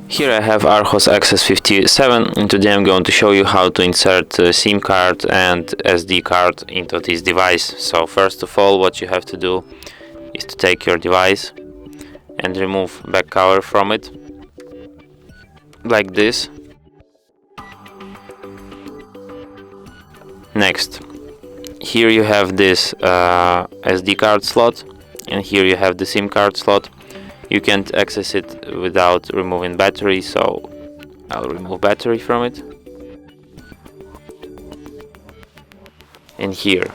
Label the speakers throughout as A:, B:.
A: Here I have ARCHOS Access 57, and today I'm going to show you how to insert a SIM card and SD card into this device. So first of all, what you have to do is to take your device and remove back cover from it, like this. Next, here you have this SD card slot, and here you have the SIM card slot. You can't access it without removing battery, so I'll remove battery from it. And here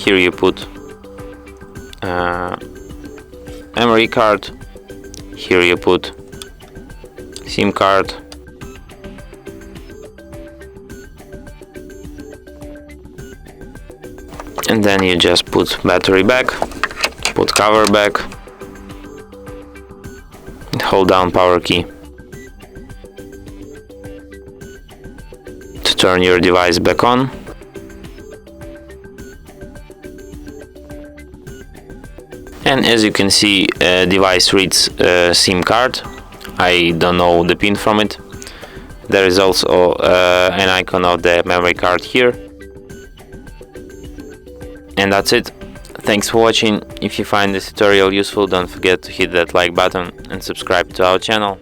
A: you put memory card, here you put SIM card, and then you just put battery back, put cover back, hold down power key to turn your device back on. And as you can see, device reads SIM card. I don't know the pin from it. There is also an icon of the memory card here. And that's it. Thanks for watching. If you find this tutorial useful, don't forget to hit that like button and subscribe to our channel.